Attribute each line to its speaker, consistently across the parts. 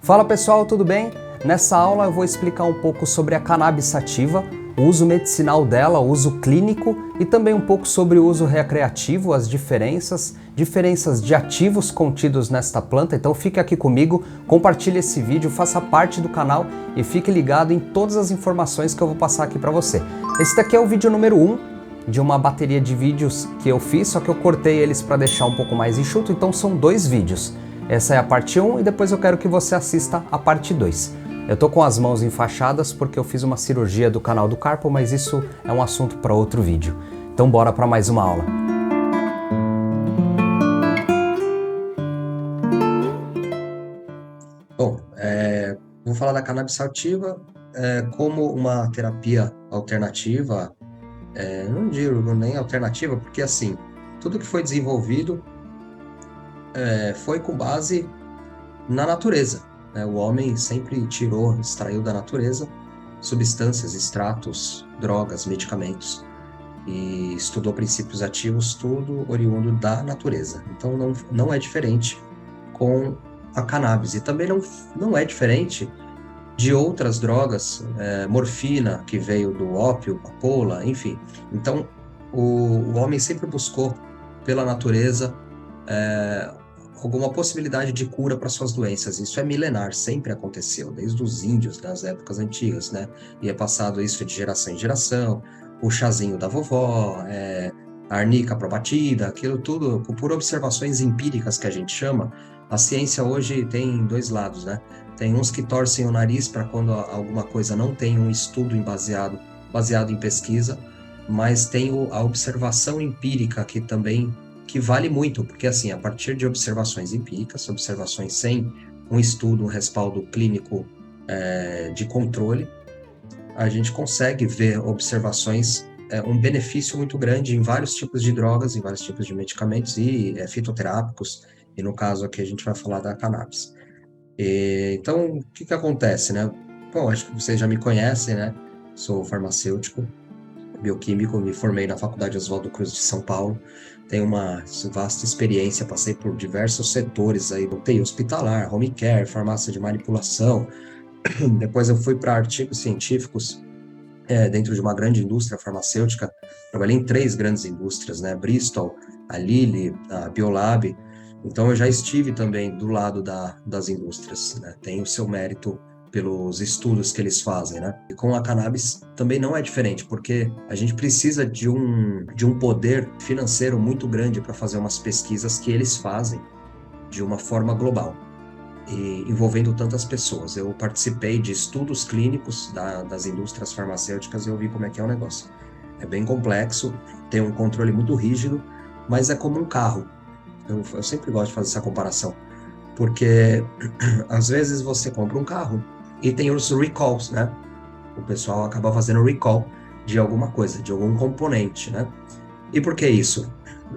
Speaker 1: Fala pessoal, tudo bem? Nessa aula eu vou explicar um pouco sobre a cannabis sativa, o uso medicinal dela, o uso clínico e também um pouco sobre o uso recreativo, as diferenças de ativos contidos nesta planta. Então fique aqui comigo, compartilhe esse vídeo, faça parte do canal e fique ligado em todas as informações que eu vou passar aqui para você. Esse daqui é o vídeo número 1 de uma bateria de vídeos que eu fiz, só que eu cortei eles para deixar um pouco mais enxuto, então são 2 vídeos. Essa é a parte 1 e depois eu quero que você assista a parte 2. Eu tô com as mãos enfaixadas porque eu fiz uma cirurgia do canal do carpo, mas isso é um assunto para outro vídeo. Então bora para mais uma aula. Bom, vou falar da cannabis sativa como uma terapia alternativa, não digo nem alternativa, porque assim, tudo que foi desenvolvido foi com base na natureza, né? O homem sempre extraiu da natureza substâncias, extratos, drogas, medicamentos e estudou princípios ativos, tudo oriundo da natureza. Então não é diferente com a cannabis e também não é diferente de outras drogas, morfina, que veio do ópio, papoula, enfim. Então o homem sempre buscou pela natureza alguma possibilidade de cura para suas doenças. Isso é milenar, sempre aconteceu, desde os índios, das épocas antigas, né? E é passado isso de geração em geração, o chazinho da vovó, a arnica para batida, aquilo tudo, por observações empíricas que a gente chama. A ciência hoje tem 2 lados, né? Tem uns que torcem o nariz para quando alguma coisa não tem um estudo baseado em pesquisa, mas tem a observação empírica que vale muito, porque assim, a partir de observações empíricas, observações sem um estudo, um respaldo clínico de controle, a gente consegue ver observações, um benefício muito grande em vários tipos de drogas, em vários tipos de medicamentos e fitoterápicos, e no caso aqui a gente vai falar da cannabis. Então, o que acontece, né? Bom, acho que vocês já me conhecem, né? Sou farmacêutico, bioquímico, me formei na Faculdade Oswaldo Cruz de São Paulo, tenho uma vasta experiência, passei por diversos setores aí, UTI hospitalar, home care, farmácia de manipulação, depois eu fui para artigos científicos dentro de uma grande indústria farmacêutica, trabalhei em 3 grandes indústrias, né, Bristol, a Lilly, a Biolab, então eu já estive também do lado das indústrias, né, tem o seu mérito pelos estudos que eles fazem, né? E com a cannabis também não é diferente, porque a gente precisa de um poder financeiro muito grande para fazer umas pesquisas que eles fazem de uma forma global, e envolvendo tantas pessoas. Eu participei de estudos clínicos das indústrias farmacêuticas e eu vi como é que é o negócio. É bem complexo, tem um controle muito rígido, mas é como um carro. Eu sempre gosto de fazer essa comparação, porque às vezes você compra um carro e tem os recalls, né? O pessoal acaba fazendo recall de alguma coisa, de algum componente, né? E por que isso?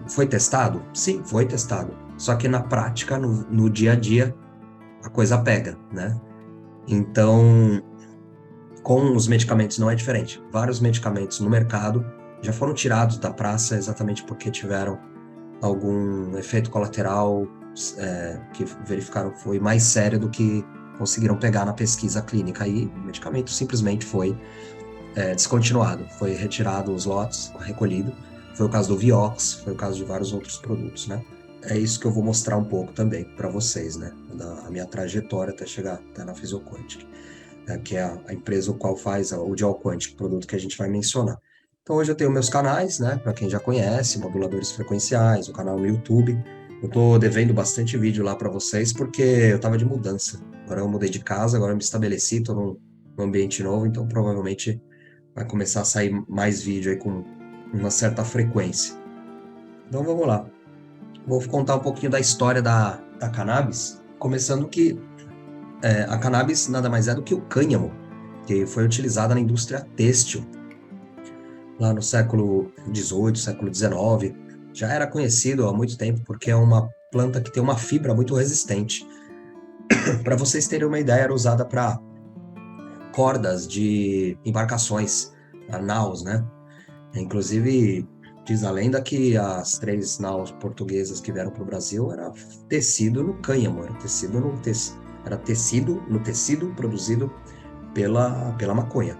Speaker 1: Foi testado? Sim, foi testado. Só que na prática, no dia a dia, a coisa pega, né? Então, com os medicamentos não é diferente. Vários medicamentos no mercado já foram tirados da praça exatamente porque tiveram algum efeito colateral que verificaram que foi mais sério do que conseguiram pegar na pesquisa clínica, e o medicamento simplesmente foi descontinuado, foi retirado os lotes, recolhido. Foi o caso do Vioxx, foi o caso de vários outros produtos, né? É isso que eu vou mostrar um pouco também para vocês, né? A minha trajetória até chegar até na Physioquantic, que é a empresa o qual faz o GeoQuantic, produto que a gente vai mencionar. Então hoje eu tenho meus canais, né? Para quem já conhece, moduladores frequenciais, o canal no YouTube. Eu tô devendo bastante vídeo lá para vocês porque eu tava de mudança. Agora eu mudei de casa, agora eu me estabeleci, tô num ambiente novo, então provavelmente vai começar a sair mais vídeo aí com uma certa frequência. Então vamos lá. Vou contar um pouquinho da história da cannabis, começando que a cannabis nada mais é do que o cânhamo, que foi utilizada na indústria têxtil. Lá no século XVIII, século XIX, já era conhecido há muito tempo porque é uma planta que tem uma fibra muito resistente. Para vocês terem uma ideia, era usada para cordas de embarcações, naus, né? Inclusive, diz a lenda que as 3 naus portuguesas que vieram para o Brasil era tecido no cânhamo, era tecido Era no tecido produzido pela maconha,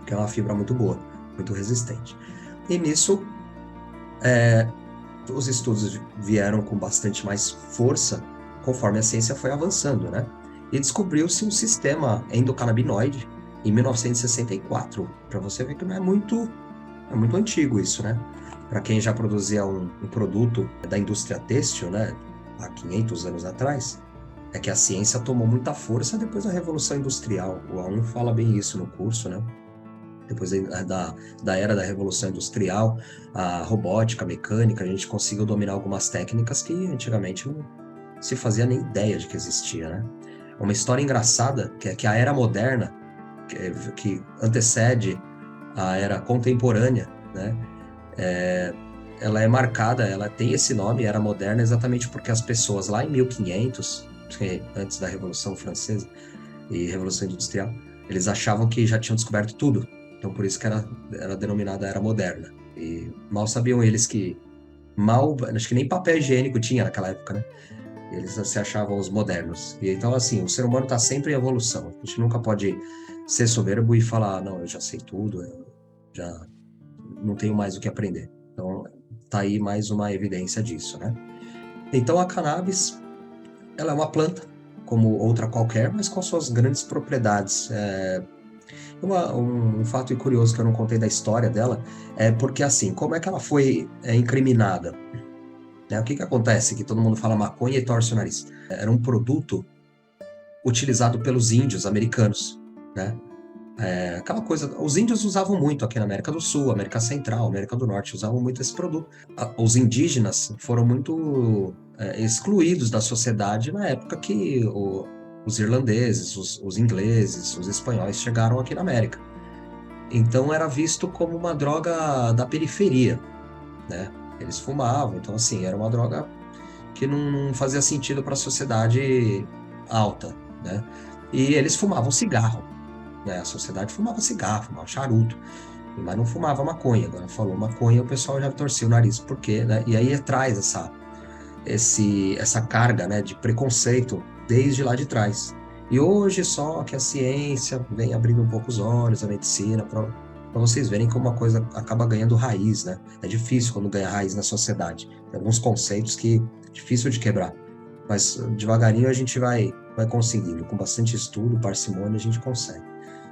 Speaker 1: que é uma fibra muito boa, muito resistente. E nisso, os estudos vieram com bastante mais força conforme a ciência foi avançando, né? E descobriu-se um sistema endocannabinoide em 1964, para você ver que não é muito antigo isso, né? Para quem já produzia um produto da indústria têxtil, né, há 500 anos atrás, é que a ciência tomou muita força depois da Revolução Industrial. O aluno fala bem isso no curso, né? Depois da era da Revolução Industrial, a robótica, a mecânica, a gente conseguiu dominar algumas técnicas que antigamente não se fazia nem ideia de que existia, né? Uma história engraçada, que é que a era moderna, que antecede a era contemporânea, né? Ela é marcada, ela tem esse nome, Era Moderna, exatamente porque as pessoas lá em 1500, antes da Revolução Francesa e Revolução Industrial, eles achavam que já tinham descoberto tudo. Então, por isso que era denominada Era Moderna. E mal sabiam eles que acho que nem papel higiênico tinha naquela época, né? Eles se achavam os modernos. E então, assim, o ser humano está sempre em evolução. A gente nunca pode ser soberbo e falar, não, eu já sei tudo, eu já não tenho mais o que aprender. Então, tá aí mais uma evidência disso, né? Então, a cannabis, ela é uma planta, como outra qualquer, mas com suas grandes propriedades. Um fato curioso que eu não contei da história dela é porque, assim, como é que ela foi incriminada? Né? O que que acontece? Que todo mundo fala maconha e torce o nariz. Era um produto utilizado pelos índios americanos, né? Aquela coisa, os índios usavam muito aqui na América do Sul, América Central, América do Norte, usavam muito esse produto. Os indígenas foram muito excluídos da sociedade na época que os irlandeses, os ingleses, os espanhóis chegaram aqui na América. Então era visto como uma droga da periferia, né? Eles fumavam, então assim, era uma droga que não fazia sentido para a sociedade alta, né? E eles fumavam cigarro, né? A sociedade fumava cigarro, fumava charuto, mas não fumava maconha. Agora falou maconha, o pessoal já torcia o nariz, por quê, né? E aí traz essa carga, né, de preconceito desde lá de trás. E hoje só que a ciência vem abrindo um pouco os olhos, a medicina, para vocês verem como uma coisa acaba ganhando raiz, né? É difícil quando ganha raiz na sociedade. Tem alguns conceitos que é difícil de quebrar. Mas devagarinho a gente vai conseguindo. Com bastante estudo, parcimônia, a gente consegue.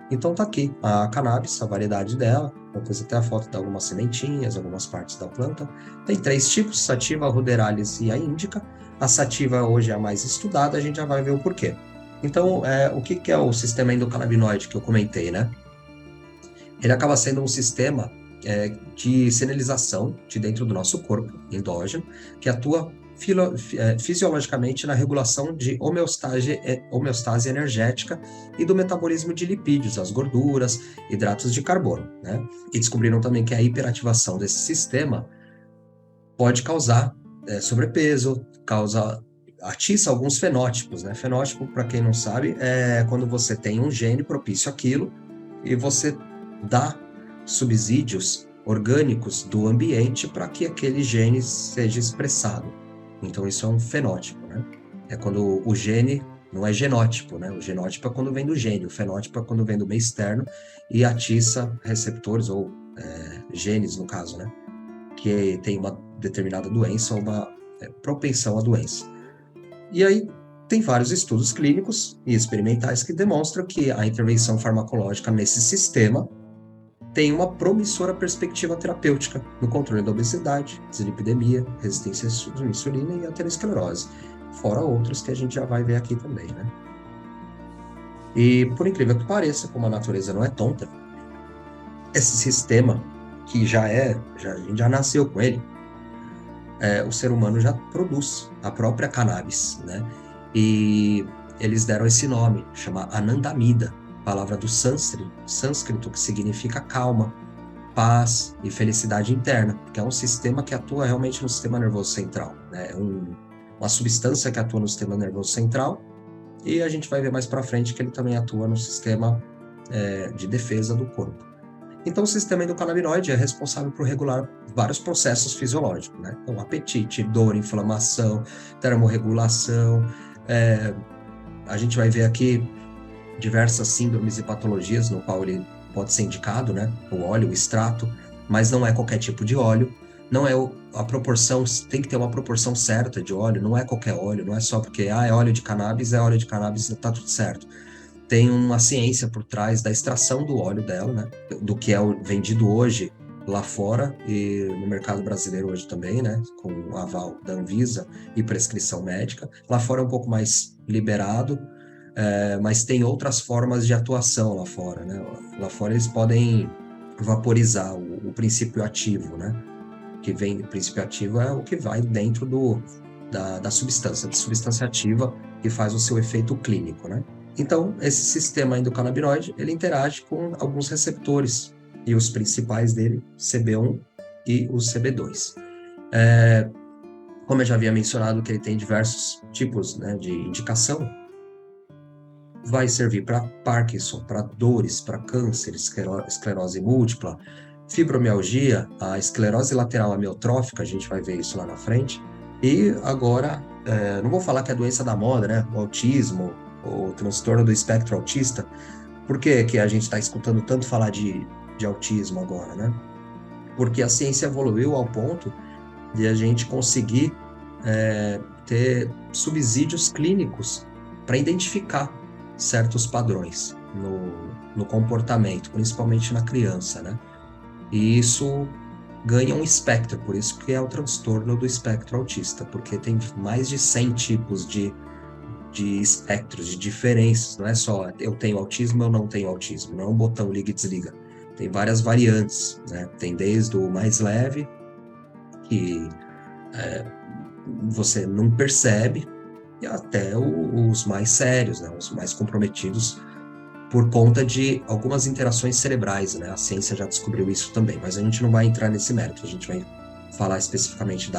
Speaker 1: Então tá aqui a cannabis, a variedade dela. Eu pus até a foto de algumas sementinhas, algumas partes da planta. Tem 3 tipos, sativa, ruderalis e a índica. A sativa hoje é a mais estudada, a gente já vai ver o porquê. Então, o que é o sistema endocannabinoide que eu comentei, né? Ele acaba sendo um sistema de sinalização de dentro do nosso corpo, endógeno, que atua fisiologicamente na regulação de homeostase energética e do metabolismo de lipídios, as gorduras, hidratos de carbono, né? E descobriram também que a hiperativação desse sistema pode causar sobrepeso, atiça alguns fenótipos, né? Fenótipo, para quem não sabe, é quando você tem um gene propício àquilo e você dá subsídios orgânicos do ambiente para que aquele gene seja expressado. Então, isso é um fenótipo, né? É quando o gene não é genótipo, né? O genótipo é quando vem do gene, o fenótipo é quando vem do meio externo e atiça receptores ou genes, no caso, né? Que tem uma determinada doença ou uma propensão à doença. E aí, tem vários estudos clínicos e experimentais que demonstram que a intervenção farmacológica nesse sistema tem uma promissora perspectiva terapêutica no controle da obesidade, dislipidemia, resistência à insulina e aterosclerose, fora outros que a gente já vai ver aqui também, né? E, por incrível que pareça, como a natureza não é tonta, esse sistema, que a gente já nasceu com ele, o ser humano já produz a própria cannabis, né? E eles deram esse nome, chama Anandamida, palavra do sânscrito, que significa calma, paz e felicidade interna, que é um sistema que atua realmente no sistema nervoso central, né? É uma substância que atua no sistema nervoso central, e a gente vai ver mais para frente que ele também atua no sistema de defesa do corpo. Então, o sistema endocannabinoide é responsável por regular vários processos fisiológicos, né? Então, apetite, dor, inflamação, termorregulação, a gente vai ver aqui diversas síndromes e patologias no qual ele pode ser indicado, né? O óleo, o extrato, mas não é qualquer tipo de óleo, não é a proporção, tem que ter uma proporção certa de óleo, não é qualquer óleo, não é só porque é óleo de cannabis, tá tudo certo. Tem uma ciência por trás da extração do óleo dela, né? Do que é vendido hoje lá fora e no mercado brasileiro hoje também, né? Com o aval da Anvisa e prescrição médica. Lá fora é um pouco mais liberado, mas tem outras formas de atuação lá fora, né? Lá fora eles podem vaporizar o princípio ativo, né? Que vem, o princípio ativo é o que vai dentro da substância ativa que faz o seu efeito clínico, né? Então, esse sistema endocannabinoide, ele interage com alguns receptores, e os principais dele, CB1 e o CB2. Como eu já havia mencionado que ele tem diversos tipos, né, de indicação, vai servir para Parkinson, para dores, para câncer, esclerose múltipla, fibromialgia, a esclerose lateral amiotrófica, a gente vai ver isso lá na frente. E agora, não vou falar que é a doença da moda, né? O autismo, o transtorno do espectro autista. Por que a gente está escutando tanto falar de autismo agora, né? Porque a ciência evoluiu ao ponto de a gente conseguir ter subsídios clínicos para identificar certos padrões no comportamento, principalmente na criança, né? E isso ganha um espectro, por isso que é o transtorno do espectro autista, porque tem mais de 100 tipos de espectros, de diferenças, não é só eu tenho autismo, eu não tenho autismo, não é um botão liga e desliga. Tem várias variantes, né? Tem desde o mais leve, que você não percebe, e até os mais sérios, né? Os mais comprometidos por conta de algumas interações cerebrais, né? A ciência já descobriu isso também, mas a gente não vai entrar nesse mérito, a gente vai falar especificamente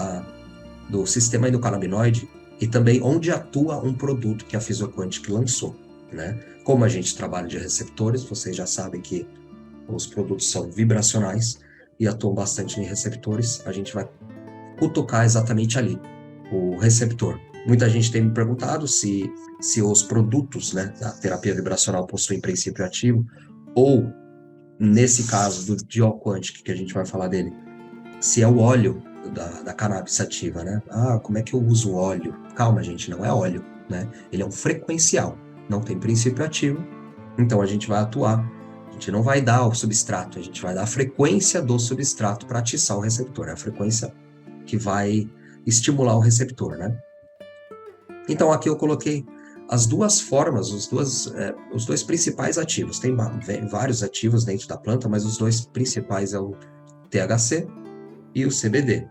Speaker 1: do sistema endocannabinoide e também onde atua um produto que a Physioquantic lançou, né? Como a gente trabalha de receptores, vocês já sabem que os produtos são vibracionais e atuam bastante em receptores, a gente vai cutucar exatamente ali, o receptor. Muita gente tem me perguntado se os produtos, né, da terapia vibracional possuem princípio ativo, ou, nesse caso do Dioquantic, que a gente vai falar dele, se é o óleo da cannabis sativa, né? Ah, como é que eu uso óleo? Calma, gente, não é óleo, né? Ele é um frequencial, não tem princípio ativo, então a gente vai atuar, a gente não vai dar o substrato, a gente vai dar a frequência do substrato para atiçar o receptor, é a frequência que vai estimular o receptor, né? Então aqui eu coloquei as duas formas, os dois principais ativos. Tem vários ativos dentro da planta, mas os dois principais é o THC e o CBD.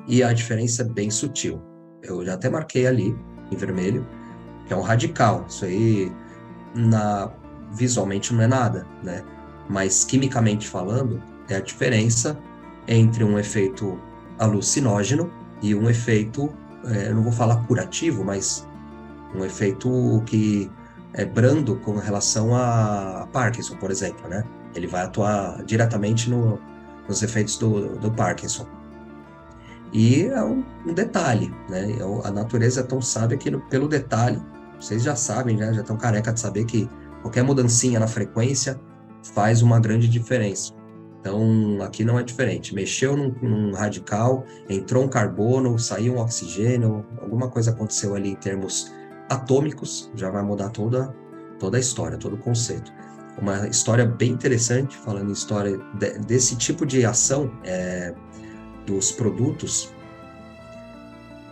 Speaker 1: E a diferença é bem sutil. Eu já até marquei ali em vermelho, que é um radical. Isso aí visualmente não é nada, né? Mas quimicamente falando, é a diferença entre um efeito alucinógeno e um efeito, eu não vou falar curativo, mas um efeito que é brando com relação a Parkinson, por exemplo, né? Ele vai atuar diretamente nos efeitos do Parkinson. E é um detalhe, né? A natureza é tão sábia que pelo detalhe, vocês já sabem, né? Já estão careca de saber que qualquer mudancinha na frequência faz uma grande diferença. Então, aqui não é diferente. Mexeu num radical, entrou um carbono, saiu um oxigênio, alguma coisa aconteceu ali em termos atômicos, já vai mudar toda a história, todo o conceito. Uma história bem interessante, falando em história desse tipo de ação dos produtos.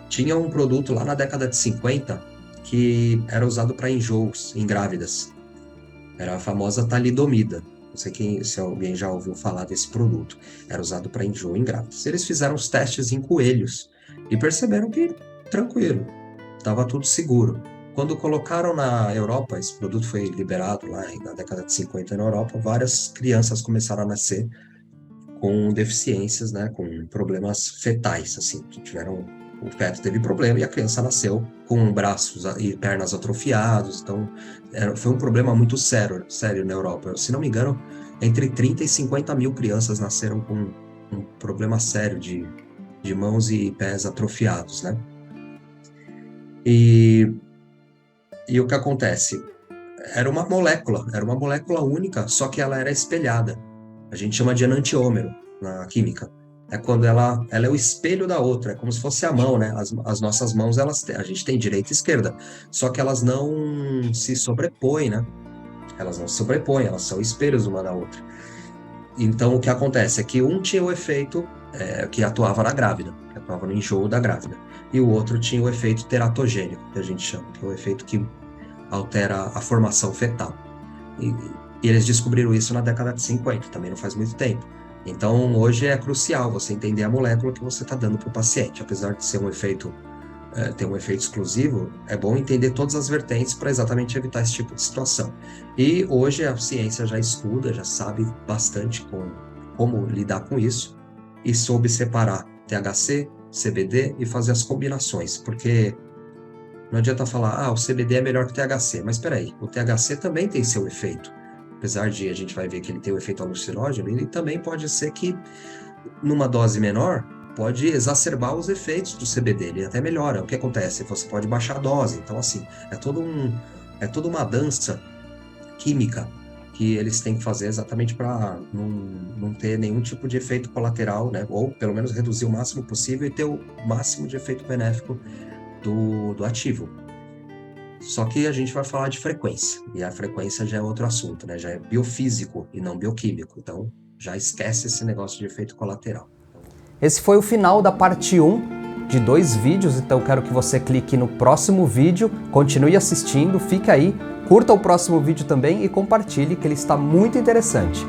Speaker 1: Tinha um produto lá na década de 50 que era usado para enjoos em grávidas. Era a famosa talidomida. Não sei se alguém já ouviu falar desse produto. Era usado para enjoo em grávidas. Eles fizeram os testes em coelhos e perceberam que tranquilo, estava tudo seguro. Quando colocaram na Europa, esse produto foi liberado lá na década de 50 na Europa, várias crianças começaram a nascer com deficiências, né, com problemas fetais, assim, que o feto teve problema e a criança nasceu com braços e pernas atrofiados, então foi um problema muito sério na Europa. Se não me engano, entre 30 e 50 mil crianças nasceram com um problema sério de mãos e pés atrofiados, né? E E o que acontece? Era uma molécula única, só que ela era espelhada. A gente chama de enantiômero na química. É quando ela é o espelho da outra, é como se fosse a mão, né? As nossas mãos, a gente tem direita e esquerda, só que elas não se sobrepõem, né? Elas não se sobrepõem, elas são espelhos uma da outra. Então, o que acontece é que um tinha o efeito que atuava na grávida, que atuava no enjoo da grávida, e o outro tinha o efeito teratogênico, que a gente chama, que é o efeito que altera a formação fetal. E eles descobriram isso na década de 50, também não faz muito tempo. Então, hoje é crucial você entender a molécula que você está dando para o paciente. Apesar de ser um efeito, ter um efeito exclusivo, é bom entender todas as vertentes para exatamente evitar esse tipo de situação. E hoje a ciência já estuda, já sabe bastante como lidar com isso e soube separar THC, CBD e fazer as combinações, porque não adianta falar, o CBD é melhor que o THC, mas espera aí, o THC também tem seu efeito. Apesar de a gente vai ver que ele tem o efeito alucinógeno, ele também pode ser que, numa dose menor, pode exacerbar os efeitos do CBD, ele até melhora. O que acontece? Você pode baixar a dose. Então, assim, é toda uma dança química que eles têm que fazer exatamente para não ter nenhum tipo de efeito colateral, né? Ou pelo menos reduzir o máximo possível e ter o máximo de efeito benéfico do ativo. Só que a gente vai falar de frequência, e a frequência já é outro assunto, né? Já é biofísico e não bioquímico, então já esquece esse negócio de efeito colateral.
Speaker 2: Esse foi o final da parte 1 de 2 vídeos, então quero que você clique no próximo vídeo, continue assistindo, fica aí, curta o próximo vídeo também e compartilhe, que ele está muito interessante.